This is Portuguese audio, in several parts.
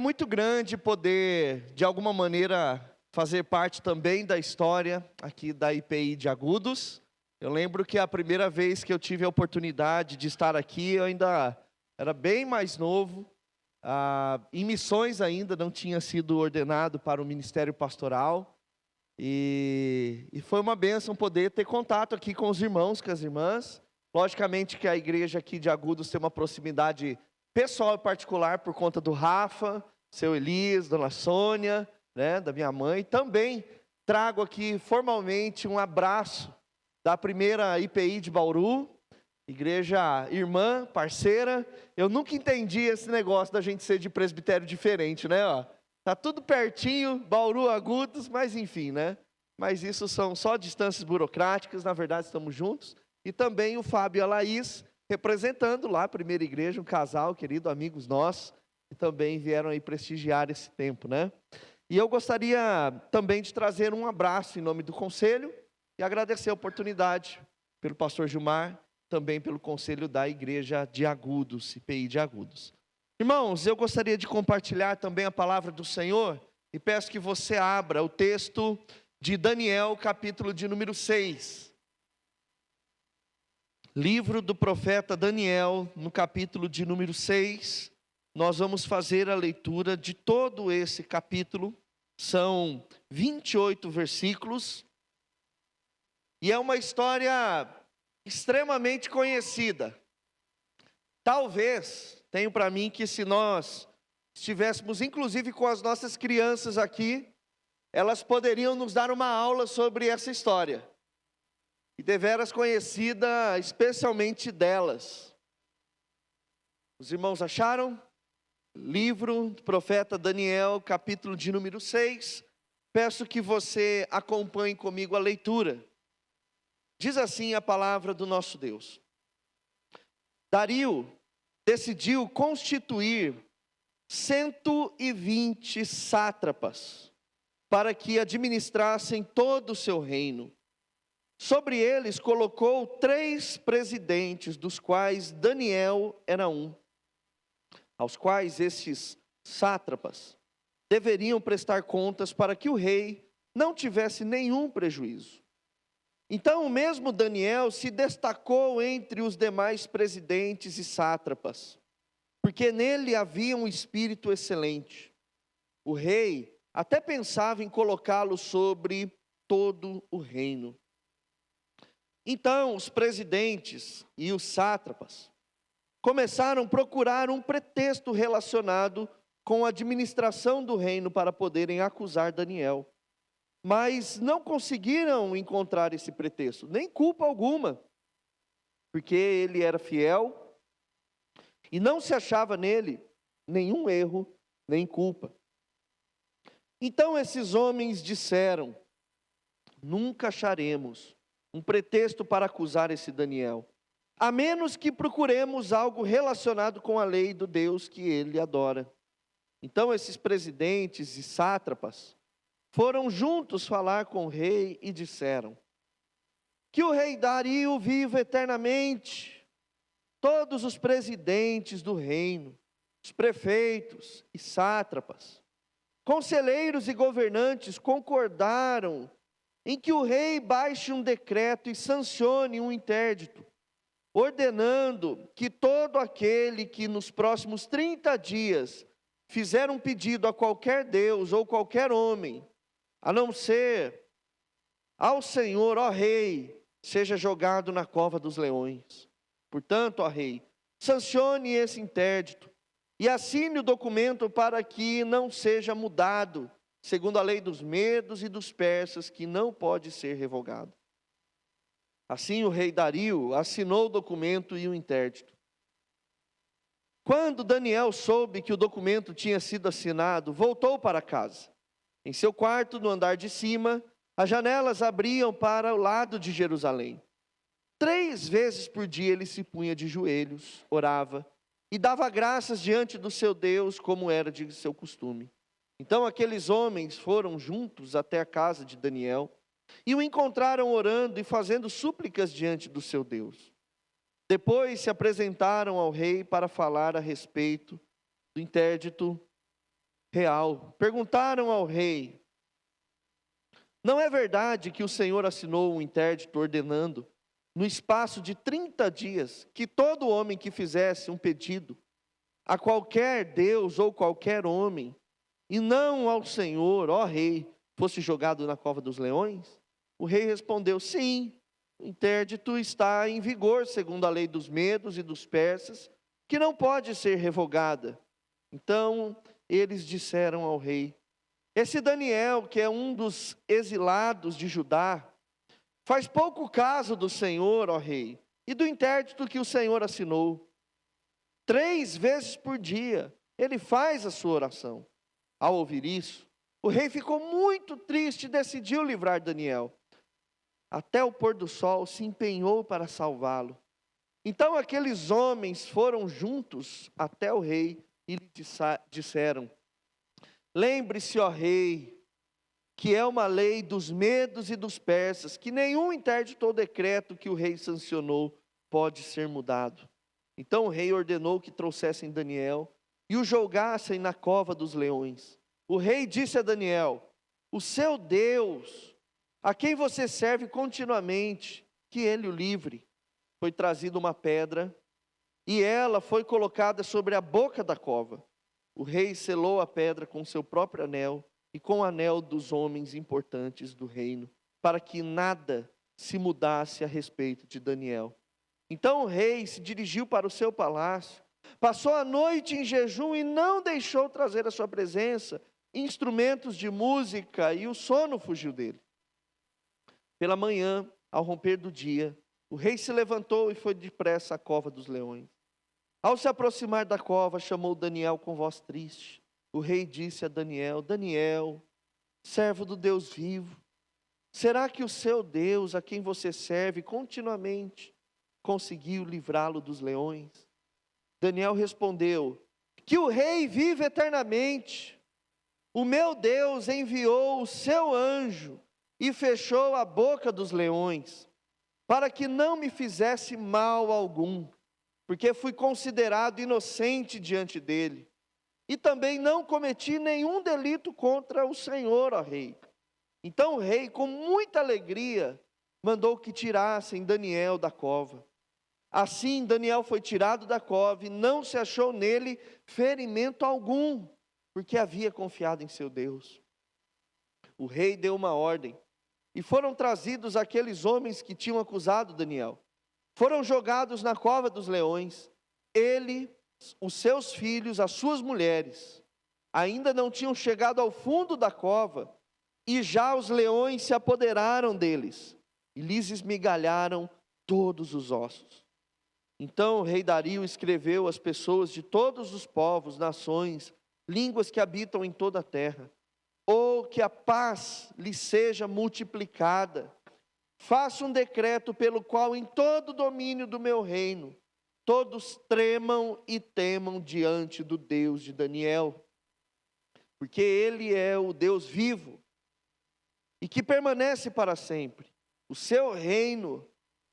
Muito grande poder, de alguma maneira, fazer parte também da história aqui da IPI de Agudos. Eu lembro que a primeira vez que eu tive a oportunidade de estar aqui, eu ainda era bem mais novo. Em missões ainda, não tinha sido ordenado para o ministério pastoral. E foi uma bênção poder ter contato aqui com os irmãos, com as irmãs. Logicamente que a igreja aqui de Agudos tem uma proximidade pessoal e particular por conta do Rafa, seu Elias, dona Sônia, né, da minha mãe. Também trago aqui formalmente um abraço da primeira IPI de Bauru, igreja irmã, parceira. Eu nunca entendi esse negócio da gente ser de presbitério diferente, né? Ó. Tá tudo pertinho, Bauru, Agudos, mas enfim, né? Mas isso são só distâncias burocráticas, na verdade estamos juntos. E também o Fábio e a Laís, representando lá a primeira igreja, um casal querido, amigos nossos, que também vieram aí prestigiar esse tempo, né? E eu gostaria também de trazer um abraço em nome do conselho e agradecer a oportunidade pelo pastor Gilmar, também pelo conselho da igreja de Agudos, IPI de Agudos. Irmãos, eu gostaria de compartilhar também a palavra do Senhor e peço que você abra o texto de Daniel, capítulo de número 6. Livro do profeta Daniel, no capítulo de número 6, nós vamos fazer a leitura de todo esse capítulo. São 28 versículos, e é uma história extremamente conhecida. Talvez, tenho para mim que se nós estivéssemos inclusive com as nossas crianças aqui, elas poderiam nos dar uma aula sobre essa história. E deveras conhecida especialmente delas. Os irmãos acharam? Livro do profeta Daniel, capítulo de número 6. Peço que você acompanhe comigo a leitura. Diz assim a palavra do nosso Deus. Dario decidiu constituir 120 sátrapas para que administrassem todo o seu reino. Sobre eles colocou 3 presidentes, dos quais Daniel era um, aos quais estes sátrapas deveriam prestar contas para que o rei não tivesse nenhum prejuízo. Então o mesmo Daniel se destacou entre os demais presidentes e sátrapas, porque nele havia um espírito excelente. O rei até pensava em colocá-lo sobre todo o reino. Então os presidentes e os sátrapas começaram a procurar um pretexto relacionado com a administração do reino para poderem acusar Daniel. Mas não conseguiram encontrar esse pretexto, nem culpa alguma, porque ele era fiel e não se achava nele nenhum erro, nem culpa. Então esses homens disseram: nunca acharemos um pretexto para acusar esse Daniel, a menos que procuremos algo relacionado com a lei do Deus que ele adora. Então esses presidentes e sátrapas foram juntos falar com o rei e disseram: que o rei Dario viva eternamente. Todos os presidentes do reino, os prefeitos e sátrapas, conselheiros e governantes concordaram em que o rei baixe um decreto e sancione um interdito, ordenando que todo aquele que nos próximos 30 dias fizer um pedido a qualquer Deus ou qualquer homem, a não ser ao Senhor, ó rei, seja jogado na cova dos leões. Portanto, ó rei, sancione esse interdito e assine o documento para que não seja mudado, segundo a lei dos medos e dos persas, que não pode ser revogado. Assim o rei Dario assinou o documento e o interdito. Quando Daniel soube que o documento tinha sido assinado, voltou para casa. Em seu quarto, no andar de cima, as janelas abriam para o lado de Jerusalém. 3 vezes por dia ele se punha de joelhos, orava e dava graças diante do seu Deus, como era de seu costume. Então aqueles homens foram juntos até a casa de Daniel e o encontraram orando e fazendo súplicas diante do seu Deus. Depois se apresentaram ao rei para falar a respeito do interdito real. Perguntaram ao rei: não é verdade que o Senhor assinou um interdito ordenando, no espaço de 30 dias, que todo homem que fizesse um pedido a qualquer Deus ou qualquer homem, e não ao Senhor, ó rei, fosse jogado na cova dos leões? O rei respondeu: sim, o interdito está em vigor, segundo a lei dos medos e dos persas, que não pode ser revogada. Então eles disseram ao rei: esse Daniel, que é um dos exilados de Judá, faz pouco caso do Senhor, ó rei, e do interdito que o Senhor assinou. 3 vezes por dia ele faz a sua oração. Ao ouvir isso, o rei ficou muito triste e decidiu livrar Daniel. Até o pôr do sol se empenhou para salvá-lo. Então aqueles homens foram juntos até o rei e lhe disseram: lembre-se, ó rei, que é uma lei dos medos e dos persas, que nenhum interdito ou decreto que o rei sancionou pode ser mudado. Então o rei ordenou que trouxessem Daniel e o jogassem na cova dos leões. O rei disse a Daniel: o seu Deus, a quem você serve continuamente, que ele o livre. Foi trazida uma pedra e ela foi colocada sobre a boca da cova. O rei selou a pedra com seu próprio anel e com o anel dos homens importantes do reino, para que nada se mudasse a respeito de Daniel. Então o rei se dirigiu para o seu palácio, passou a noite em jejum e não deixou trazer à sua presença instrumentos de música, e o sono fugiu dele. Pela manhã, ao romper do dia, o rei se levantou e foi depressa à cova dos leões. Ao se aproximar da cova, chamou Daniel com voz triste. O rei disse a Daniel: Daniel, servo do Deus vivo, será que o seu Deus, a quem você serve continuamente, conseguiu livrá-lo dos leões? Daniel respondeu: que o rei vive eternamente. O meu Deus enviou o seu anjo e fechou a boca dos leões, para que não me fizesse mal algum, porque fui considerado inocente diante dele, e também não cometi nenhum delito contra o Senhor, ó rei. Então o rei, com muita alegria, mandou que tirassem Daniel da cova. Assim Daniel foi tirado da cova e não se achou nele ferimento algum, porque havia confiado em seu Deus. O rei deu uma ordem, e foram trazidos aqueles homens que tinham acusado Daniel. Foram jogados na cova dos leões. Ele, os seus filhos, as suas mulheres, ainda não tinham chegado ao fundo da cova, e já os leões se apoderaram deles, e lhes esmigalharam todos os ossos. Então o rei Dario escreveu às pessoas de todos os povos, nações, línguas que habitam em toda a terra: ou que a paz lhe seja multiplicada. Faça um decreto pelo qual em todo o domínio do meu reino, todos tremam e temam diante do Deus de Daniel, porque ele é o Deus vivo, e que permanece para sempre. O seu reino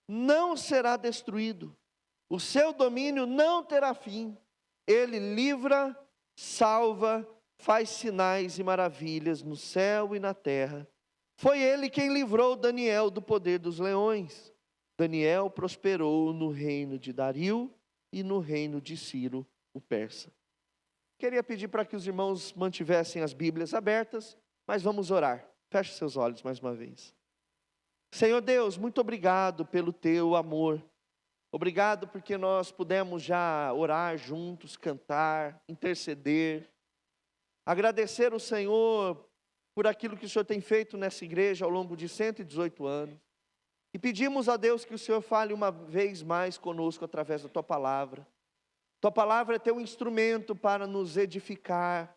não será destruído, o seu domínio não terá fim. Ele livra, salva, faz sinais e maravilhas no céu e na terra. Foi ele quem livrou Daniel do poder dos leões. Daniel prosperou no reino de Dario e no reino de Ciro, o persa. Queria pedir para que os irmãos mantivessem as Bíblias abertas, mas vamos orar. Feche seus olhos mais uma vez. Senhor Deus, muito obrigado pelo teu amor. Obrigado porque nós pudemos já orar juntos, cantar, interceder. Agradecer ao Senhor por aquilo que o Senhor tem feito nessa igreja ao longo de 118 anos. E pedimos a Deus que o Senhor fale uma vez mais conosco através da Tua palavra. Tua palavra é Teu instrumento para nos edificar,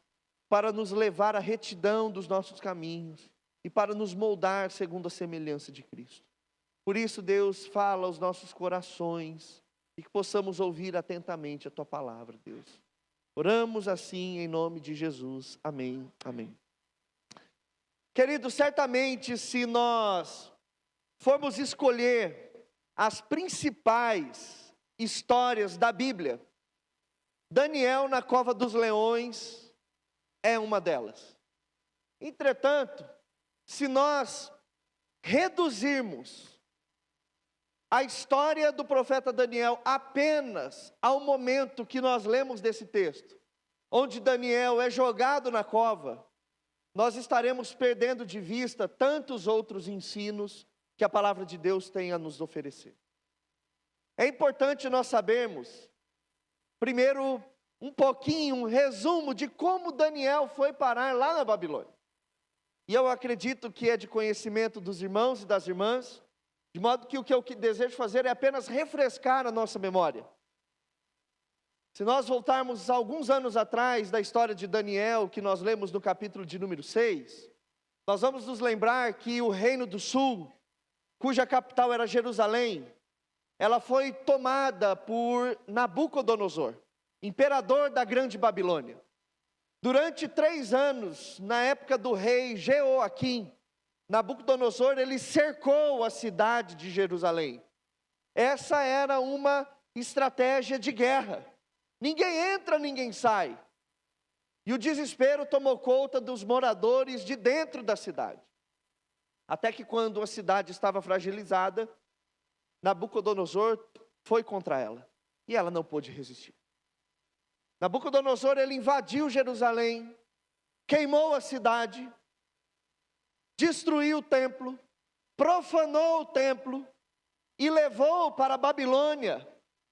para nos levar à retidão dos nossos caminhos e para nos moldar segundo a semelhança de Cristo. Por isso, Deus, fala aos nossos corações e que possamos ouvir atentamente a Tua palavra, Deus. Oramos assim em nome de Jesus. Amém. Amém. Queridos, certamente se nós formos escolher as principais histórias da Bíblia, Daniel na cova dos leões é uma delas. Entretanto, se nós reduzirmos a história do profeta Daniel apenas ao momento que nós lemos desse texto, onde Daniel é jogado na cova, nós estaremos perdendo de vista tantos outros ensinos que a palavra de Deus tem a nos oferecer. É importante nós sabermos, primeiro, um resumo de como Daniel foi parar lá na Babilônia. E eu acredito que é de conhecimento dos irmãos e das irmãs, de modo que o que eu desejo fazer é apenas refrescar a nossa memória. Se nós voltarmos alguns anos atrás da história de Daniel, que nós lemos no capítulo de número 6, nós vamos nos lembrar que o Reino do Sul, cuja capital era Jerusalém, ela foi tomada por Nabucodonosor, imperador da Grande Babilônia. Durante 3 anos, na época do rei Jeoaquim, Nabucodonosor, ele cercou a cidade de Jerusalém. Essa era uma estratégia de guerra. Ninguém entra, ninguém sai. E o desespero tomou conta dos moradores de dentro da cidade. Até que quando a cidade estava fragilizada, Nabucodonosor foi contra ela. E ela não pôde resistir. Nabucodonosor, ele invadiu Jerusalém, queimou a cidade, destruiu o templo, profanou o templo e levou para a Babilônia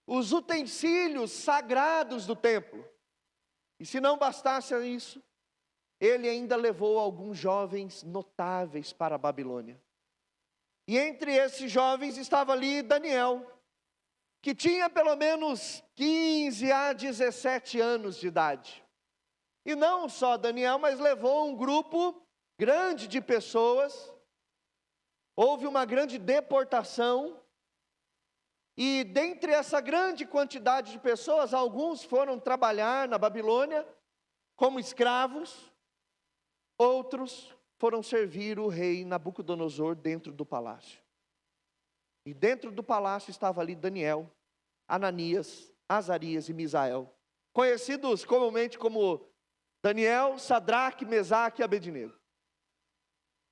os utensílios sagrados do templo. E se não bastasse isso, ele ainda levou alguns jovens notáveis para a Babilônia. E entre esses jovens estava ali Daniel, que tinha pelo menos 15 a 17 anos de idade. E não só Daniel, mas levou um grupo grande de pessoas. Houve uma grande deportação. E dentre essa grande quantidade de pessoas, alguns foram trabalhar na Babilônia como escravos. Outros foram servir o rei Nabucodonosor dentro do palácio. E dentro do palácio estava ali Daniel, Ananias, Azarias e Misael, conhecidos comumente como Daniel, Sadraque, Mesaque e Abednego.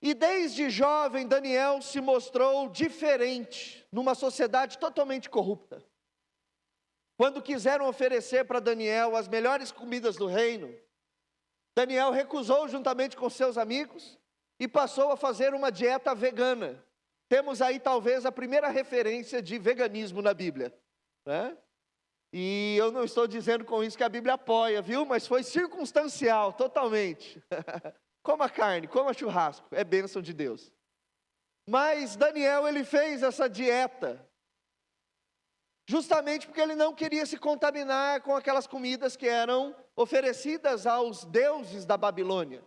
E desde jovem Daniel se mostrou diferente numa sociedade totalmente corrupta. Quando quiseram oferecer para Daniel as melhores comidas do reino, Daniel recusou juntamente com seus amigos e passou a fazer uma dieta vegana. Temos aí talvez a primeira referência de veganismo na Bíblia, né? E eu não estou dizendo com isso que a Bíblia apoia, viu? Mas foi circunstancial, totalmente. Coma carne, coma churrasco, é bênção de Deus. Mas Daniel, ele fez essa dieta, justamente porque ele não queria se contaminar com aquelas comidas que eram oferecidas aos deuses da Babilônia.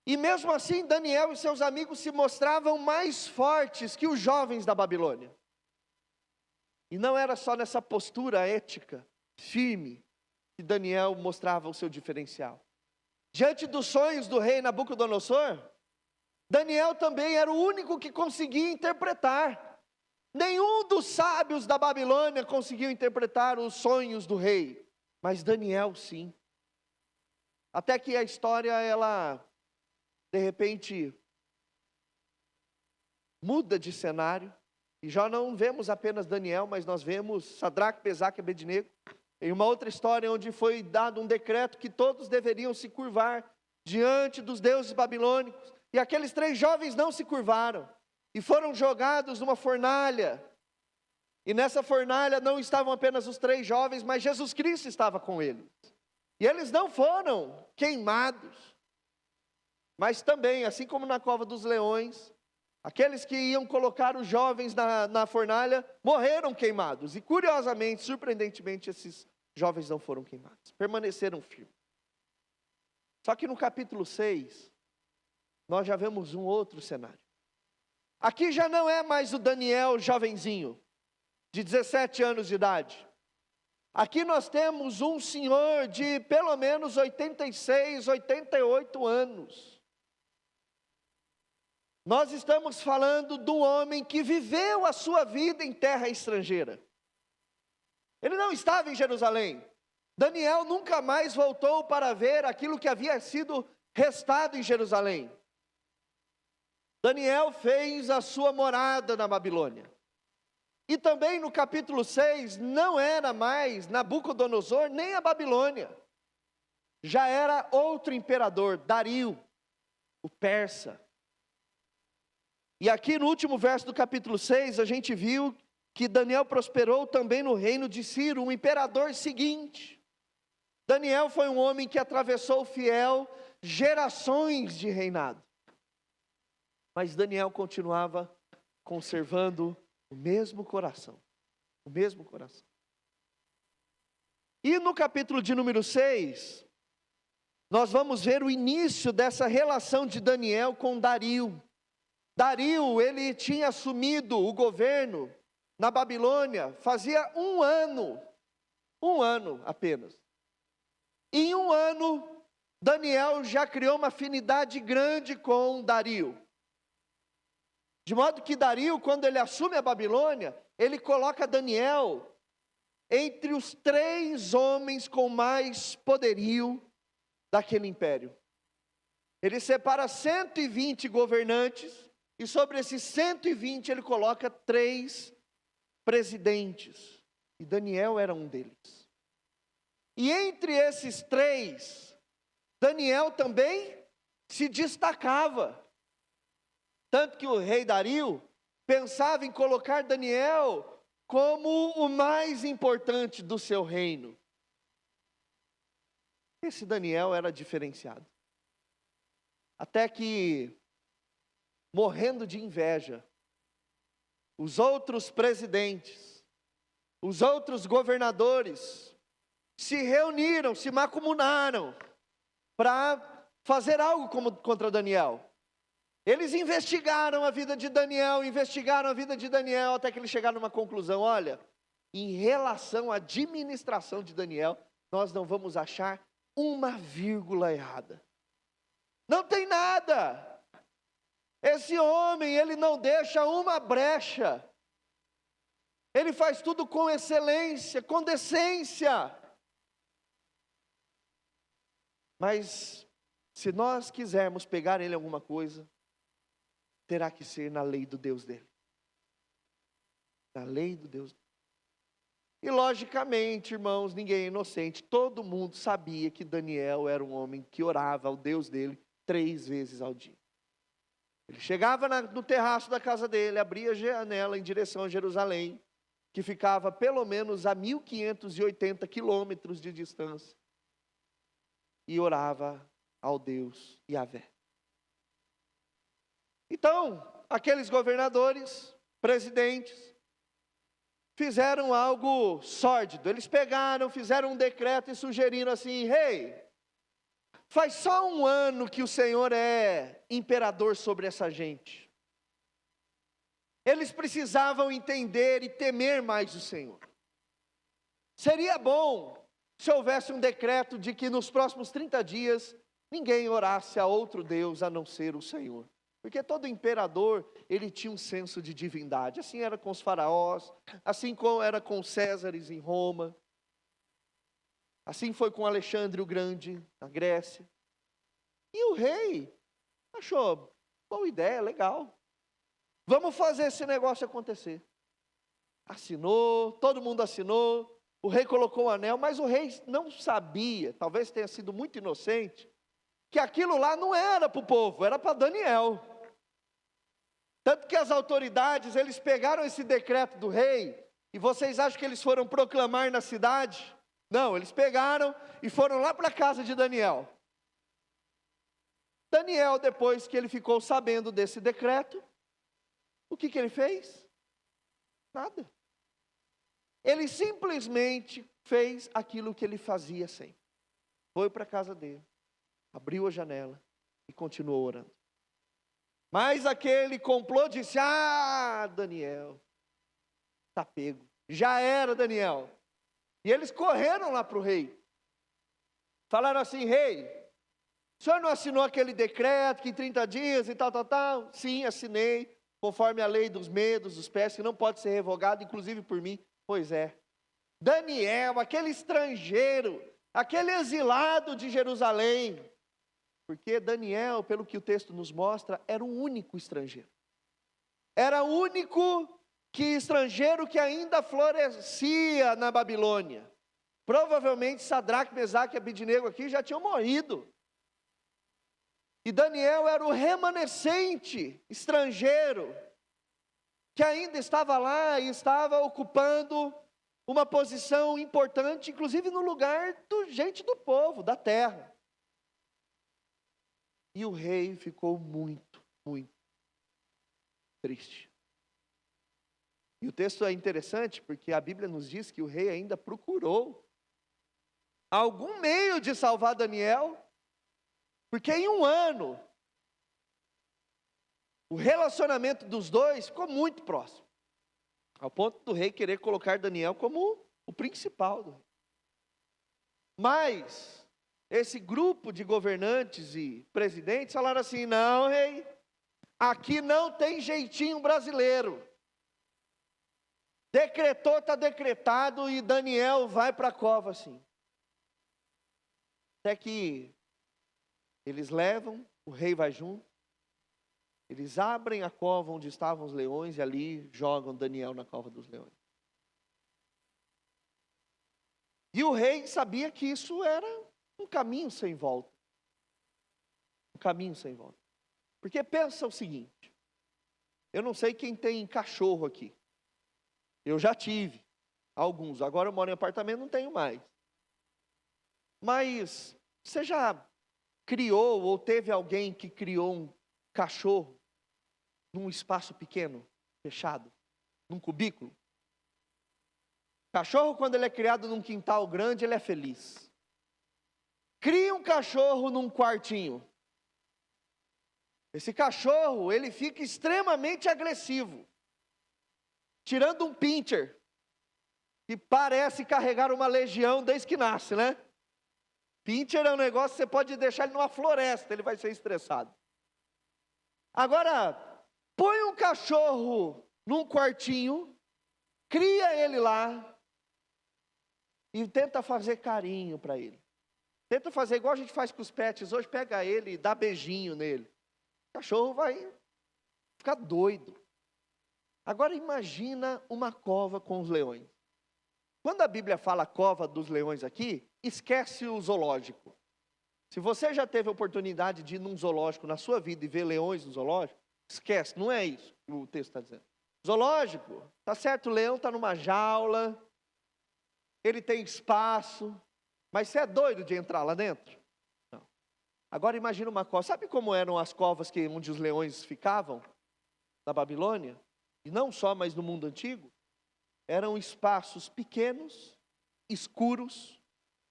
E mesmo assim, Daniel e seus amigos se mostravam mais fortes que os jovens da Babilônia. E não era só nessa postura ética, firme, que Daniel mostrava o seu diferencial. Diante dos sonhos do rei Nabucodonosor, Daniel também era o único que conseguia interpretar. Nenhum dos sábios da Babilônia conseguiu interpretar os sonhos do rei, mas Daniel sim. Até que a história, ela, de repente, muda de cenário, e já não vemos apenas Daniel, mas nós vemos Sadraque, Mesaque e Abednego, em uma outra história onde foi dado um decreto que todos deveriam se curvar diante dos deuses babilônicos, e aqueles 3 jovens não se curvaram, e foram jogados numa fornalha, e nessa fornalha não estavam apenas os 3 jovens, mas Jesus Cristo estava com eles, e eles não foram queimados, mas também, assim como na cova dos leões, aqueles que iam colocar os jovens na fornalha, morreram queimados, e curiosamente, surpreendentemente, esses jovens não foram queimados, permaneceram firmes. Só que no capítulo 6, nós já vemos um outro cenário. Aqui já não é mais o Daniel jovenzinho, de 17 anos de idade. Aqui nós temos um senhor de pelo menos 86, 88 anos. Nós estamos falando de um homem que viveu a sua vida em terra estrangeira. Ele não estava em Jerusalém. Daniel nunca mais voltou para ver aquilo que havia sido restado em Jerusalém. Daniel fez a sua morada na Babilônia. E também no capítulo 6, não era mais Nabucodonosor nem a Babilônia. Já era outro imperador, Dario, o persa. E aqui no último verso do capítulo 6, a gente viu que Daniel prosperou também no reino de Ciro, um imperador seguinte. Daniel foi um homem que atravessou fiel gerações de reinado. Mas Daniel continuava conservando o mesmo coração. O mesmo coração. E no capítulo de número 6, nós vamos ver o início dessa relação de Daniel com Dario. Dario, ele tinha assumido o governo na Babilônia fazia um ano apenas. Em um ano, Daniel já criou uma afinidade grande com Dario. De modo que Dario, quando ele assume a Babilônia, ele coloca Daniel entre os 3 homens com mais poderio daquele império. Ele separa 120 governantes, e sobre esses 120 ele coloca 3 presidentes. E Daniel era um deles. E entre esses 3, Daniel também se destacava. Tanto que o rei Dario pensava em colocar Daniel como o mais importante do seu reino. Esse Daniel era diferenciado. Até que, morrendo de inveja, os outros presidentes, os outros governadores, se reuniram, se macumunaram para fazer algo contra Daniel. Eles investigaram a vida de Daniel, até que eles chegaram numa conclusão: olha, em relação à administração de Daniel, nós não vamos achar uma vírgula errada. Não tem nada. Esse homem, ele não deixa uma brecha. Ele faz tudo com excelência, com decência. Mas, se nós quisermos pegar ele em alguma coisa, terá que ser na lei do Deus dele. Na lei do Deus dele. E logicamente, irmãos, ninguém é inocente. Todo mundo sabia que Daniel era um homem que orava ao Deus dele 3 vezes ao dia. Ele chegava no terraço da casa dele, abria a janela em direção a Jerusalém, que ficava pelo menos a 1.580 quilômetros de distância, e orava ao Deus Yahvé. Então, aqueles governadores, presidentes, fizeram algo sórdido. Eles pegaram, fizeram um decreto e sugeriram assim: rei, faz só um ano que o Senhor é imperador sobre essa gente. Eles precisavam entender e temer mais o Senhor. Seria bom se houvesse um decreto de que nos próximos 30 dias ninguém orasse a outro Deus a não ser o Senhor. Porque todo imperador, ele tinha um senso de divindade. Assim era com os faraós, assim era com os Césares em Roma. Assim foi com Alexandre o Grande, na Grécia. E o rei achou: boa ideia, legal. Vamos fazer esse negócio acontecer. Assinou, todo mundo assinou. O rei colocou o anel, mas o rei não sabia, talvez tenha sido muito inocente, que aquilo lá não era para o povo, era para Daniel. Tanto que as autoridades, eles pegaram esse decreto do rei, e vocês acham que eles foram proclamar na cidade? Não, eles pegaram e foram lá para a casa de Daniel. Daniel, depois que ele ficou sabendo desse decreto, o que ele fez? Nada. Ele simplesmente fez aquilo que ele fazia sempre. Foi para a casa dele, abriu a janela e continuou orando. Mas aquele complô disse: ah, Daniel, está pego. Já era, Daniel. E eles correram lá para o rei. Falaram assim: rei, o senhor não assinou aquele decreto que em 30 dias e tal? Sim, assinei, conforme a lei dos medos, dos persas, que não pode ser revogado, inclusive por mim. Pois é. Daniel, aquele estrangeiro, aquele exilado de Jerusalém, porque Daniel, pelo que o texto nos mostra, era o único estrangeiro. Era o único estrangeiro que ainda florescia na Babilônia. Provavelmente Sadraque, Mesaque e Abednego aqui já tinham morrido. E Daniel era o remanescente estrangeiro que ainda estava lá e estava ocupando uma posição importante, inclusive no lugar do gente do povo, da terra. E o rei ficou muito, muito triste. E o texto é interessante porque a Bíblia nos diz que o rei ainda procurou algum meio de salvar Daniel, porque em um ano o relacionamento dos dois ficou muito próximo, ao ponto do rei querer colocar Daniel como o principal do rei. Mas esse grupo de governantes e presidentes falaram assim: não, rei, aqui não tem jeitinho brasileiro. Decretou, está decretado, e Daniel vai para a cova assim. Até que eles levam, o rei vai junto, eles abrem a cova onde estavam os leões e ali jogam Daniel na cova dos leões. E o rei sabia que isso era um caminho sem volta. Um caminho sem volta. Porque pensa o seguinte, eu não sei quem tem cachorro aqui. Eu já tive alguns, agora eu moro em apartamento, não tenho mais. Mas você já criou ou teve alguém que criou um cachorro num espaço pequeno, fechado, num cubículo? Cachorro, quando ele é criado num quintal grande, ele é feliz. Cria um cachorro num quartinho. Esse cachorro, ele fica extremamente agressivo. Tirando um pincher, que parece carregar uma legião desde que nasce, né? Pincher é um negócio que você pode deixar ele numa floresta, ele vai ser estressado. Agora, põe um cachorro num quartinho, cria ele lá e tenta fazer carinho para ele. Tenta fazer igual a gente faz com os pets hoje, pega ele e dá beijinho nele. O cachorro vai ficar doido. Agora imagina uma cova com os leões. Quando a Bíblia fala cova dos leões aqui, esquece o zoológico. Se você já teve a oportunidade de ir num zoológico na sua vida e ver leões no zoológico, esquece, não é isso que o texto está dizendo. Zoológico, tá certo, o leão está numa jaula, ele tem espaço, mas você é doido de entrar lá dentro? Não. Agora imagina uma cova, sabe como eram as covas onde os leões ficavam? Na Babilônia? E não só, mas no mundo antigo? Eram espaços pequenos, escuros,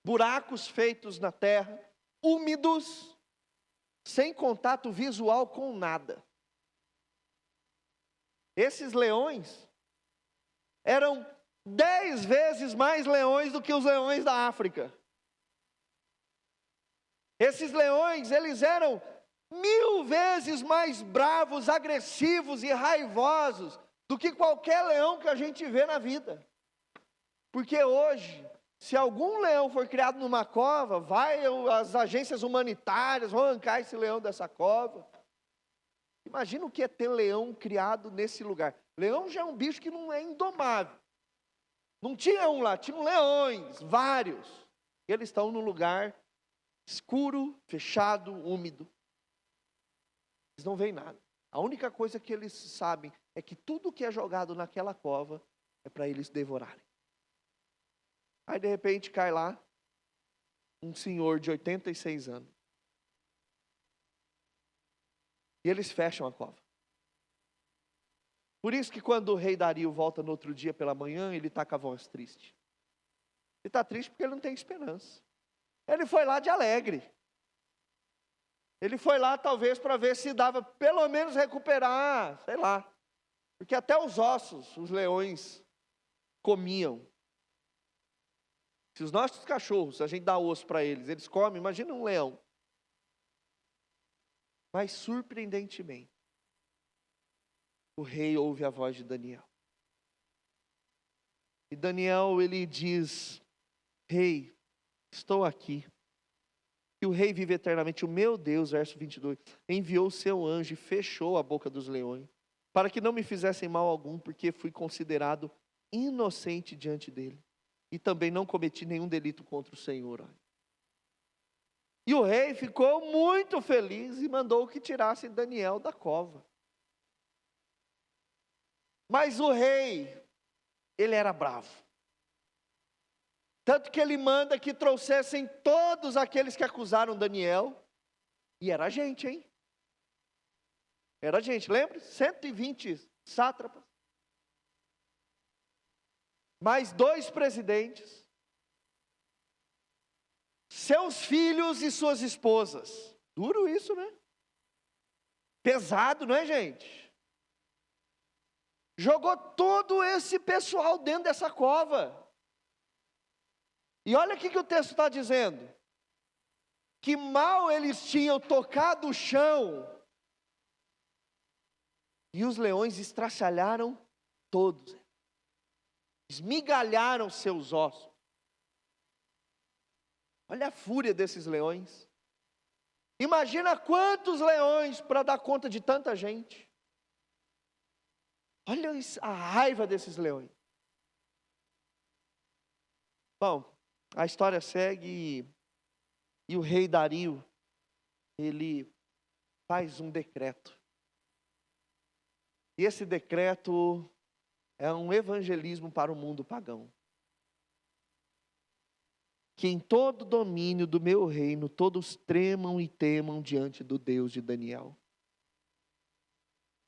buracos feitos na terra, úmidos, sem contato visual com nada. Esses leões eram 10 vezes mais leões do que os leões da África. Esses leões, eles eram 1000 vezes mais bravos, agressivos e raivosos do que qualquer leão que a gente vê na vida. Porque hoje, se algum leão for criado numa cova, as agências humanitárias vão arrancar esse leão dessa cova. Imagina o que é ter leão criado nesse lugar. Leão já é um bicho que não é indomável. Não tinha um lá, tinham leões, vários. E eles estão num lugar escuro, fechado, úmido. Eles não veem nada. A única coisa que eles sabem é que tudo que é jogado naquela cova é para eles devorarem. Aí de repente cai lá um senhor de 86 anos. E eles fecham a cova. Por isso que quando o rei Dario volta no outro dia pela manhã, ele está com a voz triste. Ele está triste porque ele não tem esperança. Ele foi lá de alegre. Ele foi lá talvez para ver se dava pelo menos recuperar, sei lá. Porque até os ossos, os leões comiam. Se os nossos cachorros, a gente dá osso para eles, eles comem, imagina um leão. Mas surpreendentemente, o rei ouve a voz de Daniel. E Daniel, ele diz: rei, estou aqui. E o rei vive eternamente. O meu Deus, verso 22, enviou o seu anjo e fechou a boca dos leões, para que não me fizessem mal algum, porque fui considerado inocente diante dele. E também não cometi nenhum delito contra o Senhor. E o rei ficou muito feliz e mandou que tirassem Daniel da cova. Mas o rei, ele era bravo. Tanto que ele manda que trouxessem todos aqueles que acusaram Daniel. E era gente, hein? Era gente, lembra? 120 sátrapas. Mais 2 presidentes. Seus filhos e suas esposas. Duro isso, né? Pesado, não é, gente? Jogou todo esse pessoal dentro dessa cova. E olha o que o texto está dizendo. Que mal eles tinham tocado o chão. E os leões estraçalharam todos. Esmigalharam seus ossos. Olha a fúria desses leões. Imagina quantos leões para dar conta de tanta gente. Olha a raiva desses leões. Bom, a história segue e o rei Dario, ele faz um decreto. E esse decreto é um evangelismo para o mundo pagão. Que em todo domínio do meu reino, todos tremam e temam diante do Deus de Daniel.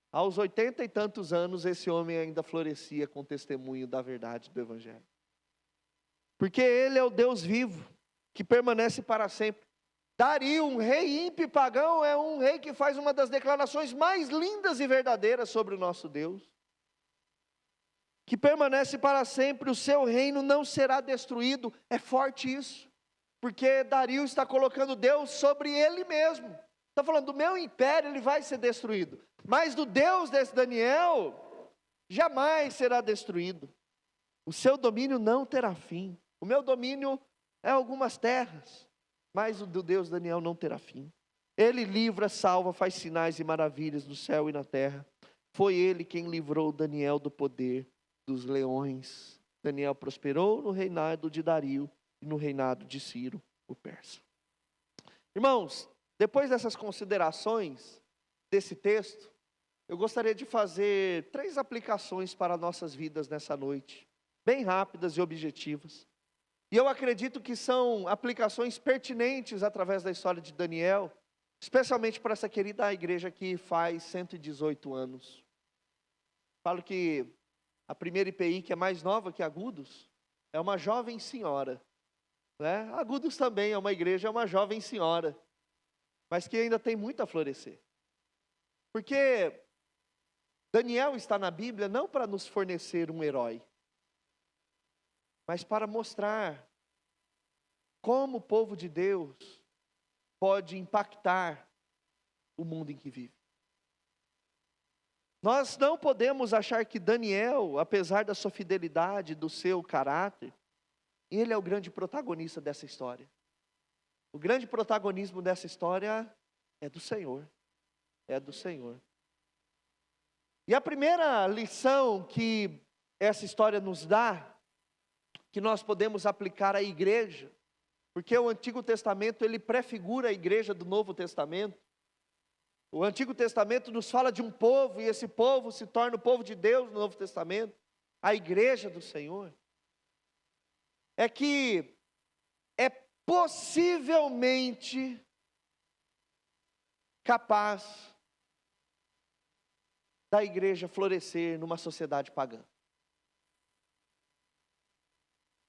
Aos 80 e tantos anos, esse homem ainda florescia com testemunho da verdade do Evangelho. Porque ele é o Deus vivo, que permanece para sempre. Dario, um rei ímpio e pagão, é um rei que faz uma das declarações mais lindas e verdadeiras sobre o nosso Deus. Que permanece para sempre, o seu reino não será destruído. É forte isso, porque Dario está colocando Deus sobre ele mesmo. Está falando, do meu império ele vai ser destruído, mas do Deus desse Daniel, jamais será destruído. O seu domínio não terá fim. O meu domínio é algumas terras, mas o do Deus Daniel não terá fim. Ele livra, salva, faz sinais e maravilhas no céu e na terra. Foi ele quem livrou Daniel do poder dos leões. Daniel prosperou no reinado de Dario e no reinado de Ciro, o persa. Irmãos, depois dessas considerações desse texto, eu gostaria de fazer 3 aplicações para nossas vidas nessa noite, bem rápidas e objetivas. E eu acredito que são aplicações pertinentes através da história de Daniel, especialmente para essa querida igreja que faz 118 anos. Falo que a primeira IPI, que é mais nova que Agudos, é uma jovem senhora. Né? Agudos também é uma igreja, é uma jovem senhora, mas que ainda tem muito a florescer. Porque Daniel está na Bíblia não para nos fornecer um herói, mas para mostrar como o povo de Deus pode impactar o mundo em que vive. Nós não podemos achar que Daniel, apesar da sua fidelidade, do seu caráter, ele é o grande protagonista dessa história. O grande protagonismo dessa história é do Senhor. É do Senhor. E a primeira lição que essa história nos dá, que nós podemos aplicar à igreja, porque o Antigo Testamento ele prefigura a igreja do Novo Testamento. O Antigo Testamento nos fala de um povo, e esse povo se torna o povo de Deus no Novo Testamento, a igreja do Senhor. É que é possivelmente capaz da igreja florescer numa sociedade pagã.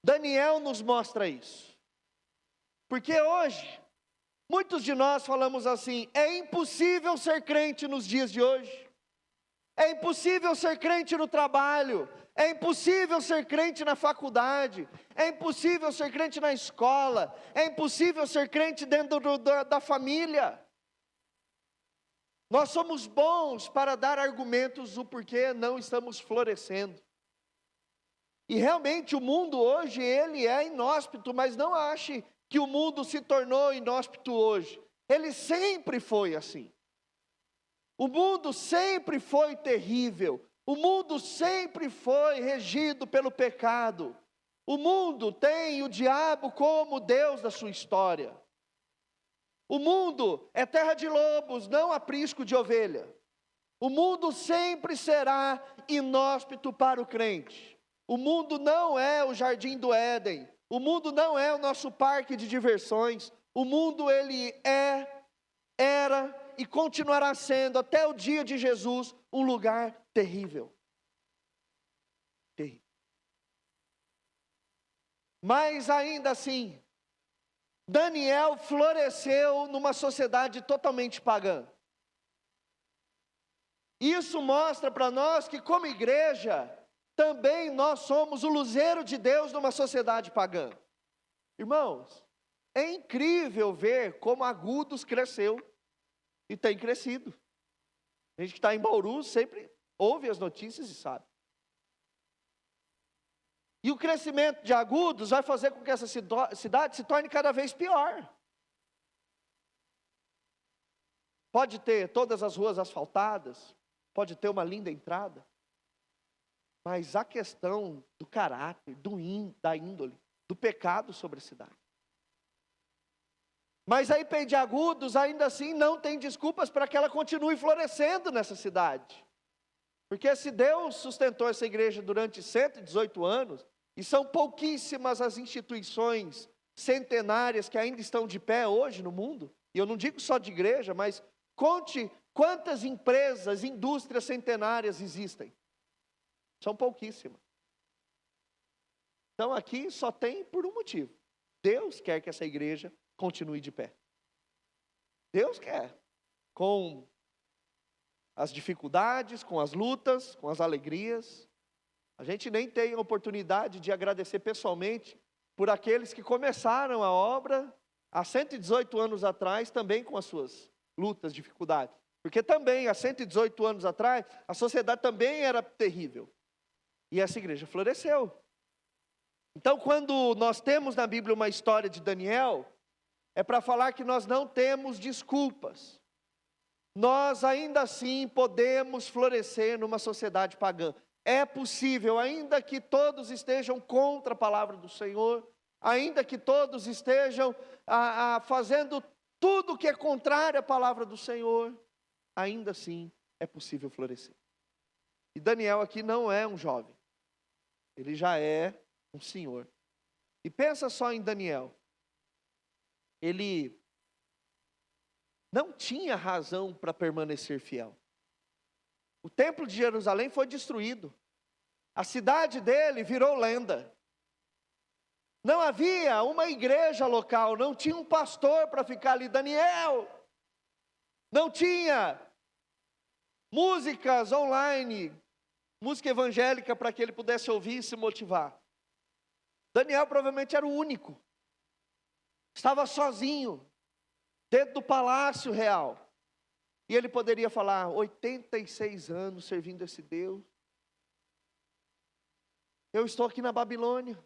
Daniel nos mostra isso. Porque hoje, muitos de nós falamos assim, é impossível ser crente nos dias de hoje. É impossível ser crente no trabalho. É impossível ser crente na faculdade. É impossível ser crente na escola. É impossível ser crente dentro da família. Nós somos bons para dar argumentos do porquê não estamos florescendo. E realmente o mundo hoje, ele é inóspito, mas não ache que o mundo se tornou inóspito hoje. Ele sempre foi assim. O mundo sempre foi terrível. O mundo sempre foi regido pelo pecado. O mundo tem o diabo como Deus da sua história. O mundo é terra de lobos, não aprisco de ovelha. O mundo sempre será inóspito para o crente. O mundo não é o jardim do Éden. O mundo não é o nosso parque de diversões. O mundo ele era e continuará sendo até o dia de Jesus um lugar terrível. Terrível. Mas ainda assim, Daniel floresceu numa sociedade totalmente pagã. Isso mostra para nós que como igreja, também nós somos o luzeiro de Deus numa sociedade pagã. Irmãos, é incrível ver como Agudos cresceu e tem crescido. A gente que está em Bauru sempre ouve as notícias e sabe. E o crescimento de Agudos vai fazer com que essa cidade se torne cada vez pior. Pode ter todas as ruas asfaltadas, pode ter uma linda entrada, mas a questão do caráter, da índole, do pecado sobre a cidade. Mas a IP de Agudos ainda assim não tem desculpas para que ela continue florescendo nessa cidade. Porque se Deus sustentou essa igreja durante 118 anos, e são pouquíssimas as instituições centenárias que ainda estão de pé hoje no mundo, e eu não digo só de igreja, mas conte quantas empresas, indústrias centenárias existem. São pouquíssimas. Então aqui só tem por um motivo. Deus quer que essa igreja continue de pé. Deus quer. Com as dificuldades, com as lutas, com as alegrias. A gente nem tem a oportunidade de agradecer pessoalmente por aqueles que começaram a obra há 118 anos atrás, também com as suas lutas, dificuldades. Porque também, há 118 anos atrás, a sociedade também era terrível. E essa igreja floresceu. Então, quando nós temos na Bíblia uma história de Daniel, é para falar que nós não temos desculpas. Nós ainda assim podemos florescer numa sociedade pagã. É possível, ainda que todos estejam contra a palavra do Senhor, ainda que todos estejam fazendo tudo que é contrário à palavra do Senhor, ainda assim é possível florescer. E Daniel aqui não é um jovem, ele já é um senhor. E pensa só em Daniel, ele não tinha razão para permanecer fiel. O templo de Jerusalém foi destruído. A cidade dele virou lenda. Não havia uma igreja local, não tinha um pastor para ficar ali. Daniel, não tinha músicas online, música evangélica para que ele pudesse ouvir e se motivar. Daniel provavelmente era o único. Estava sozinho, dentro do palácio real. E ele poderia falar, 86 anos servindo esse Deus. Eu estou aqui na Babilônia,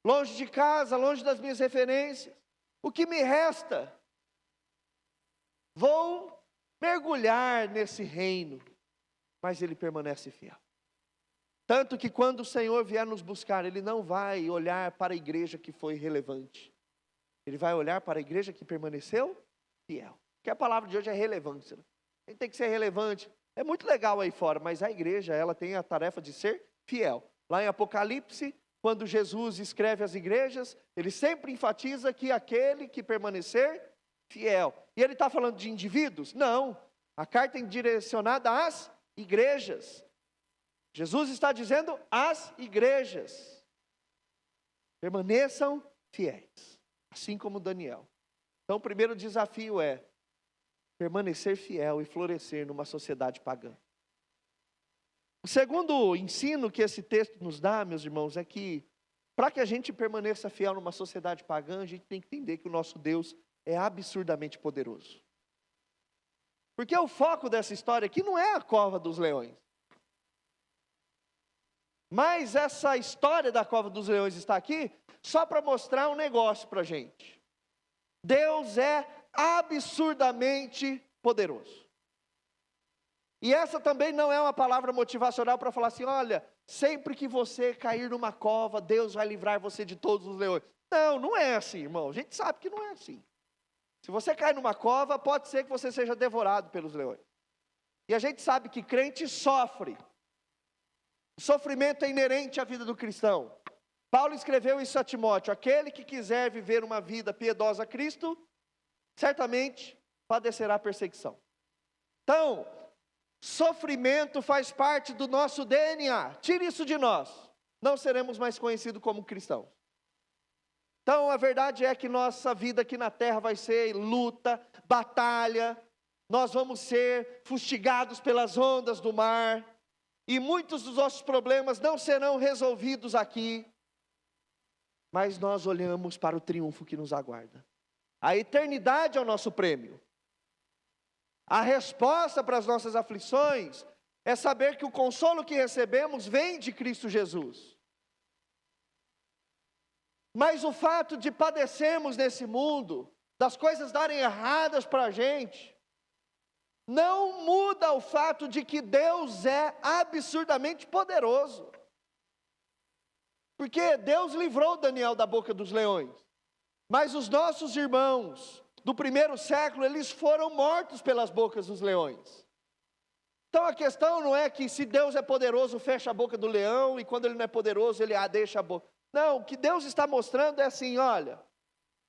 longe de casa, longe das minhas referências. O que me resta? Vou mergulhar nesse reino. Mas ele permanece fiel. Tanto que quando o Senhor vier nos buscar, Ele não vai olhar para a igreja que foi relevante. Ele vai olhar para a igreja que permaneceu fiel. Porque a palavra de hoje é relevância. A gente tem que ser relevante. É muito legal aí fora, mas a igreja, ela tem a tarefa de ser fiel. Lá em Apocalipse, quando Jesus escreve as igrejas, ele sempre enfatiza que aquele que permanecer fiel. E ele está falando de indivíduos? Não. A carta é direcionada às igrejas. Jesus está dizendo às igrejas. Permaneçam fiéis. Assim como Daniel. Então o primeiro desafio é permanecer fiel e florescer numa sociedade pagã. O segundo ensino que esse texto nos dá, meus irmãos, é que para que a gente permaneça fiel numa sociedade pagã, a gente tem que entender que o nosso Deus é absurdamente poderoso. Porque o foco dessa história aqui não é a cova dos leões. Mas essa história da cova dos leões está aqui só para mostrar um negócio para a gente. Deus é absurdamente poderoso. E essa também não é uma palavra motivacional para falar assim, olha, sempre que você cair numa cova, Deus vai livrar você de todos os leões. Não, não é assim, irmão. A gente sabe que não é assim. Se você cair numa cova, pode ser que você seja devorado pelos leões. E a gente sabe que crente sofre. O sofrimento é inerente à vida do cristão. Paulo escreveu isso a Timóteo: aquele que quiser viver uma vida piedosa a Cristo, certamente padecerá perseguição. Então, sofrimento faz parte do nosso DNA. Tire isso de nós. Não seremos mais conhecidos como cristãos. Então, a verdade é que nossa vida aqui na terra vai ser luta, batalha. Nós vamos ser fustigados pelas ondas do mar. E muitos dos nossos problemas não serão resolvidos aqui. Mas nós olhamos para o triunfo que nos aguarda. A eternidade é o nosso prêmio. A resposta para as nossas aflições é saber que o consolo que recebemos vem de Cristo Jesus. Mas o fato de padecermos nesse mundo, das coisas darem erradas para a gente, não muda o fato de que Deus é absurdamente poderoso. Porque Deus livrou Daniel da boca dos leões. Mas os nossos irmãos do primeiro século, eles foram mortos pelas bocas dos leões. Então a questão não é que se Deus é poderoso, fecha a boca do leão, e quando ele não é poderoso, ele deixa a boca. Não, o que Deus está mostrando é assim, olha,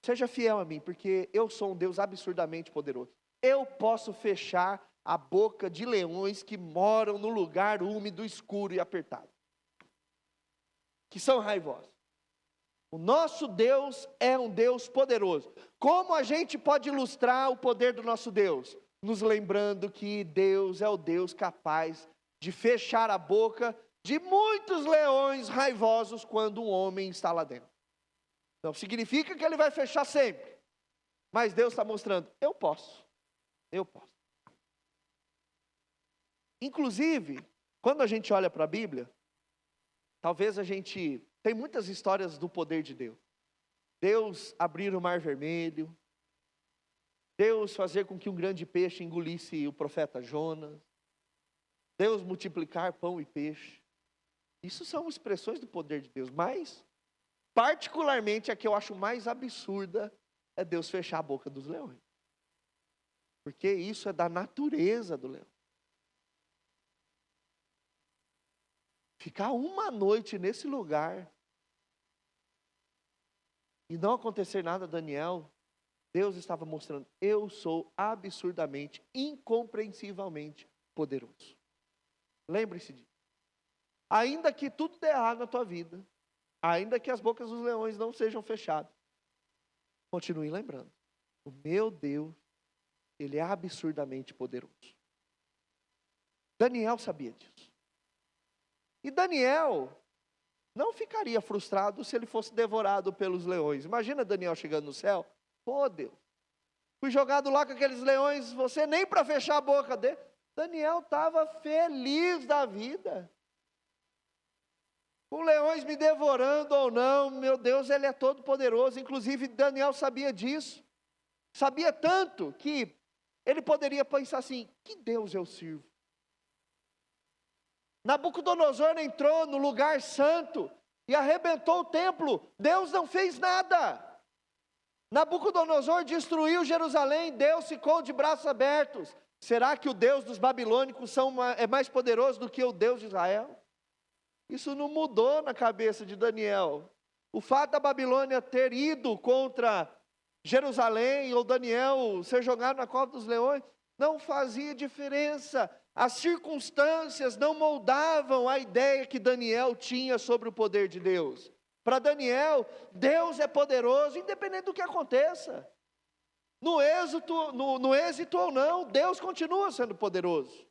seja fiel a mim, porque eu sou um Deus absurdamente poderoso. Eu posso fechar a boca de leões que moram no lugar úmido, escuro e apertado, que são raivosos. O nosso Deus é um Deus poderoso. Como a gente pode ilustrar o poder do nosso Deus? Nos lembrando que Deus é o Deus capaz de fechar a boca de muitos leões raivosos quando um homem está lá dentro. Não significa que ele vai fechar sempre. Mas Deus está mostrando, eu posso. Inclusive, quando a gente olha para a Bíblia, talvez a gente... Tem muitas histórias do poder de Deus. Deus abrir o mar vermelho. Deus fazer com que um grande peixe engolisse o profeta Jonas. Deus multiplicar pão e peixe. Isso são expressões do poder de Deus. Mas, particularmente, a que eu acho mais absurda é Deus fechar a boca dos leões. Porque isso é da natureza do leão. Ficar uma noite nesse lugar e não acontecer nada, Daniel, Deus estava mostrando, eu sou absurdamente, incompreensivelmente poderoso. Lembre-se disso. Ainda que tudo dê errado na tua vida, ainda que as bocas dos leões não sejam fechadas, continue lembrando, o meu Deus, Ele é absurdamente poderoso. Daniel sabia disso. E Daniel não ficaria frustrado se ele fosse devorado pelos leões. Imagina Daniel chegando no céu. Pô, Deus, fui jogado lá com aqueles leões, você nem para fechar a boca dele. Daniel estava feliz da vida. Com leões me devorando ou não, meu Deus, Ele é todo poderoso. Inclusive Daniel sabia disso. Sabia tanto que ele poderia pensar assim, que Deus eu sirvo? Nabucodonosor entrou no lugar santo e arrebentou o templo. Deus não fez nada. Nabucodonosor destruiu Jerusalém. Deus ficou de braços abertos. Será que o Deus dos babilônicos é mais poderoso do que o Deus de Israel? Isso não mudou na cabeça de Daniel. O fato da Babilônia ter ido contra Jerusalém ou Daniel ser jogado na cova dos leões não fazia diferença. As circunstâncias não moldavam a ideia que Daniel tinha sobre o poder de Deus. Para Daniel, Deus é poderoso, independente do que aconteça. No êxito ou não, Deus continua sendo poderoso.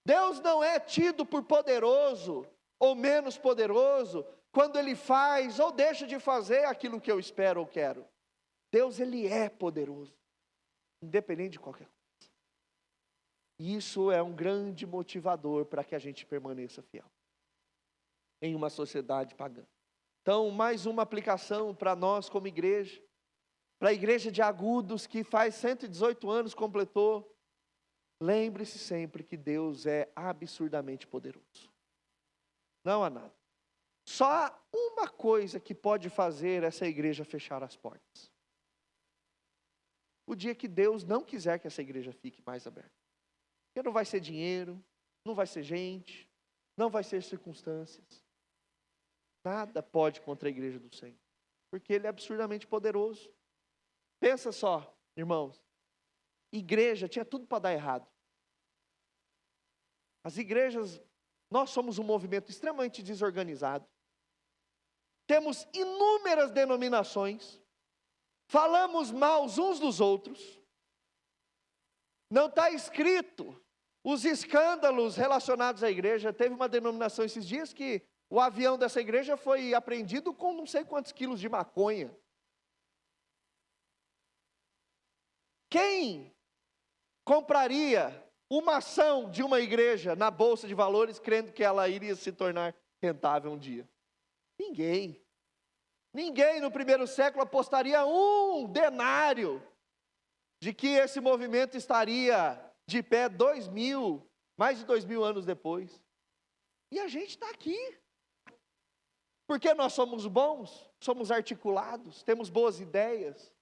Deus não é tido por poderoso ou menos poderoso quando Ele faz ou deixa de fazer aquilo que eu espero ou quero. Deus, Ele é poderoso, independente de qualquer coisa. Isso é um grande motivador para que a gente permaneça fiel em uma sociedade pagã. Então, mais uma aplicação para nós como igreja, para a igreja de Agudos, que faz 118 anos completou. Lembre-se sempre que Deus é absurdamente poderoso. Não há nada. Só há uma coisa que pode fazer essa igreja fechar as portas. O dia que Deus não quiser que essa igreja fique mais aberta. Porque não vai ser dinheiro, não vai ser gente, não vai ser circunstâncias. Nada pode contra a igreja do Senhor. Porque Ele é absurdamente poderoso. Pensa só, irmãos. Igreja tinha tudo para dar errado. As igrejas, nós somos um movimento extremamente desorganizado. Temos inúmeras denominações. Falamos mal uns dos outros. Não está escrito os escândalos relacionados à igreja. Teve uma denominação esses dias que o avião dessa igreja foi apreendido com não sei quantos quilos de maconha. Quem compraria uma ação de uma igreja na bolsa de valores crendo que ela iria se tornar rentável um dia? Ninguém. Ninguém no primeiro século apostaria um denário de que esse movimento estaria de pé mais de 2000 anos depois. E a gente está aqui. Porque nós somos bons, somos articulados, temos boas ideias.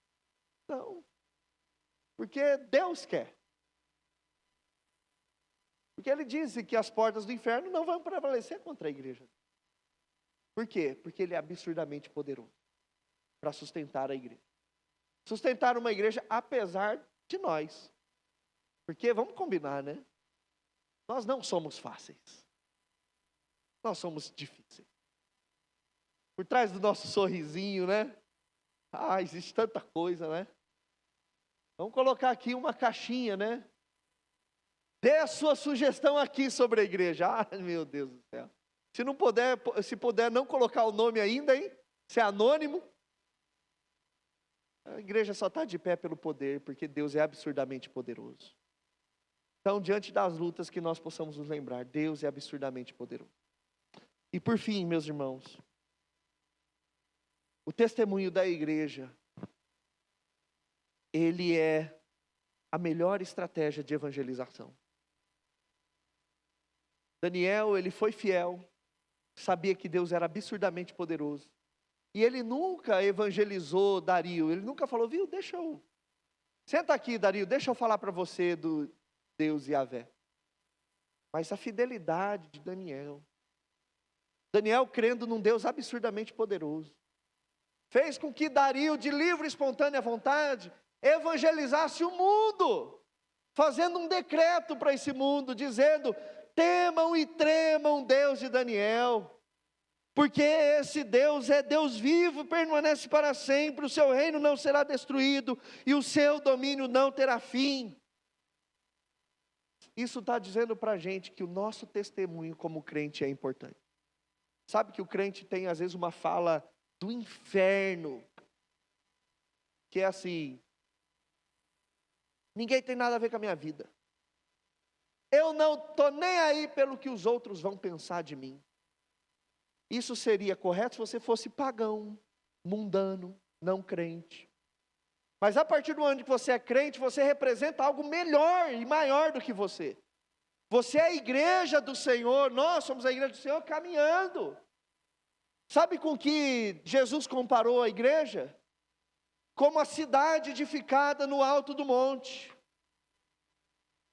Não. Porque Deus quer. Porque Ele disse que as portas do inferno não vão prevalecer contra a igreja. Por quê? Porque Ele é absurdamente poderoso para sustentar a igreja. Sustentar uma igreja apesar de nós. Porque, vamos combinar, né? Nós não somos fáceis. Nós somos difíceis. Por trás do nosso sorrisinho, né? Existe tanta coisa, né? Vamos colocar aqui uma caixinha, né? Dê a sua sugestão aqui sobre a igreja. Meu Deus do céu. Se puder não colocar o nome ainda, hein? Ser anônimo. A igreja só está de pé pelo poder, porque Deus é absurdamente poderoso. Então, diante das lutas, que nós possamos nos lembrar, Deus é absurdamente poderoso. E por fim, meus irmãos, o testemunho da igreja, ele é a melhor estratégia de evangelização. Daniel, ele foi fiel, sabia que Deus era absurdamente poderoso. E ele nunca evangelizou Dario, ele nunca falou, viu, senta aqui, Dario, deixa eu falar para você do Deus Yahvé. Mas a fidelidade de Daniel crendo num Deus absurdamente poderoso, fez com que Dario, de livre e espontânea vontade, evangelizasse o mundo, fazendo um decreto para esse mundo, dizendo, temam e tremam Deus de Daniel, porque esse Deus é Deus vivo, permanece para sempre, o seu reino não será destruído, e o seu domínio não terá fim. Isso está dizendo para a gente que o nosso testemunho como crente é importante. Sabe que o crente tem às vezes uma fala do inferno, que é assim, ninguém tem nada a ver com a minha vida. Eu não estou nem aí pelo que os outros vão pensar de mim. Isso seria correto se você fosse pagão, mundano, não crente. Mas a partir do momento que você é crente, você representa algo melhor e maior do que você. Você é a igreja do Senhor, nós somos a igreja do Senhor caminhando. Sabe com que Jesus comparou a igreja? Como a cidade edificada no alto do monte.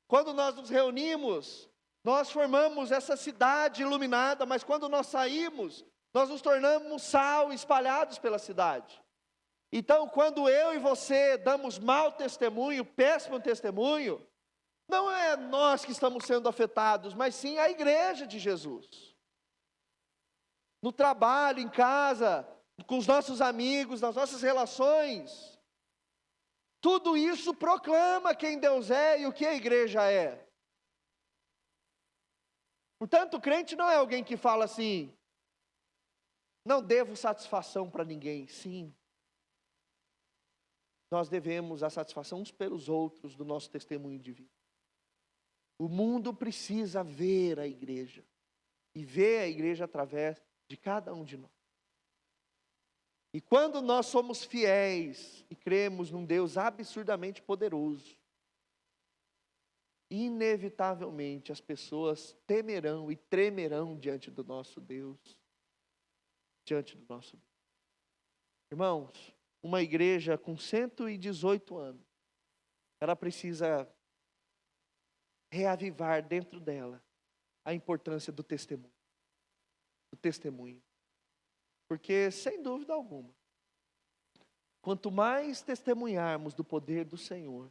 Quando nós nos reunimos, nós formamos essa cidade iluminada, mas quando nós saímos, nós nos tornamos sal espalhados pela cidade. Então, quando eu e você damos mau testemunho, péssimo testemunho, não é nós que estamos sendo afetados, mas sim a igreja de Jesus. No trabalho, em casa, com os nossos amigos, nas nossas relações, tudo isso proclama quem Deus é e o que a igreja é. Portanto, o crente não é alguém que fala assim, não devo satisfação para ninguém. Sim, nós devemos a satisfação uns pelos outros do nosso testemunho de vida. O mundo precisa ver a igreja, e ver a igreja através de cada um de nós. E quando nós somos fiéis e cremos num Deus absurdamente poderoso, inevitavelmente as pessoas temerão e tremerão diante do nosso Deus. Diante do nosso Deus. Irmãos, uma igreja com 118 anos, ela precisa reavivar dentro dela a importância do testemunho. Do testemunho. Porque, sem dúvida alguma, quanto mais testemunharmos do poder do Senhor,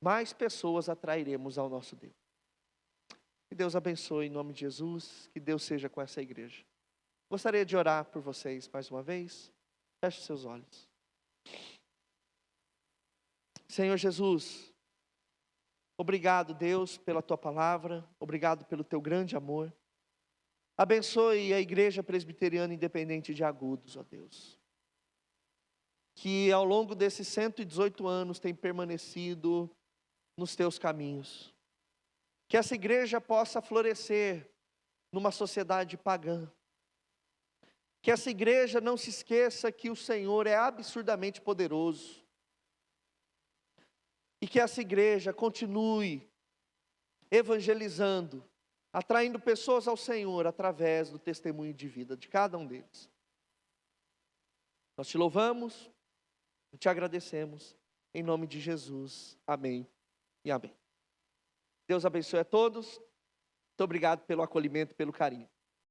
mais pessoas atrairemos ao nosso Deus. Que Deus abençoe em nome de Jesus, que Deus seja com essa igreja. Gostaria de orar por vocês mais uma vez. Feche seus olhos. Senhor Jesus, obrigado, Deus, pela tua palavra, obrigado pelo teu grande amor. Abençoe a Igreja Presbiteriana Independente de Agudos, ó Deus, que ao longo desses 118 anos tem permanecido nos teus caminhos. Que essa igreja possa florescer numa sociedade pagã. Que essa igreja não se esqueça que o Senhor é absurdamente poderoso. E que essa igreja continue evangelizando, atraindo pessoas ao Senhor através do testemunho de vida de cada um deles. Nós te louvamos, te agradecemos, em nome de Jesus. Amém e amém. Deus abençoe a todos. Muito obrigado pelo acolhimento e pelo carinho.